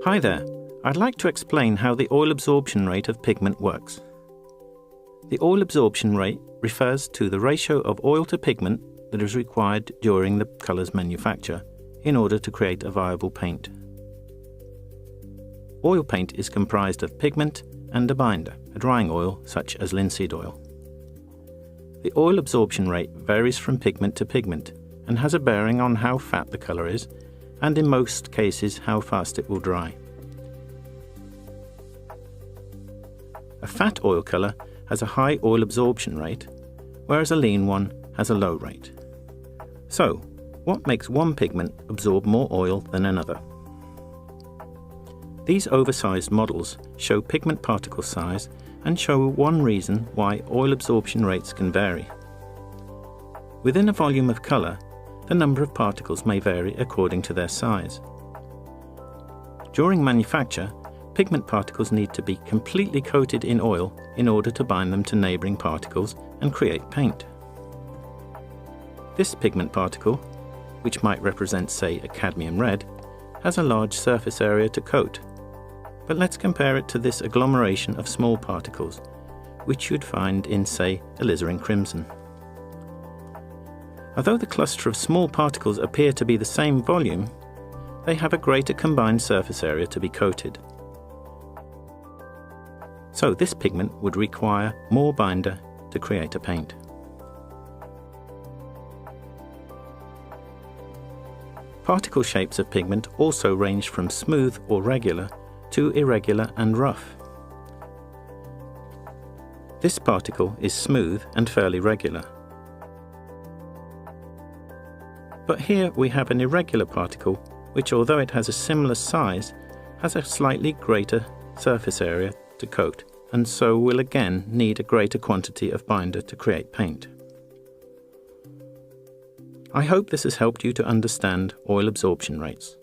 Hi there, I'd like to explain how the oil absorption rate of pigment works. The oil absorption rate refers to the ratio of oil to pigment that is required during the colour's manufacture in order to create a viable paint. Oil paint is comprised of pigment and a binder, a drying oil such as linseed oil. The oil absorption rate varies from pigment to pigment and has a bearing on how fat the colour is and in most cases how fast it will dry. A fat oil colour has a high oil absorption rate, whereas a lean one has a low rate. So, what makes one pigment absorb more oil than another? These oversized models show pigment particle size and show one reason why oil absorption rates can vary. Within a volume of colour, the number of particles may vary according to their size. During manufacture, pigment particles need to be completely coated in oil in order to bind them to neighbouring particles and create paint. This pigment particle, which might represent, say, a cadmium red, has a large surface area to coat. But let's compare it to this agglomeration of small particles, which you'd find in, say, alizarin crimson. Although the cluster of small particles appear to be the same volume, they have a greater combined surface area to be coated. So this pigment would require more binder to create a paint. Particle shapes of pigment also range from smooth or regular to irregular and rough. This particle is smooth and fairly regular. But here we have an irregular particle which, although it has a similar size, has a slightly greater surface area to coat, and so will again need a greater quantity of binder to create paint. I hope this has helped you to understand oil absorption rates.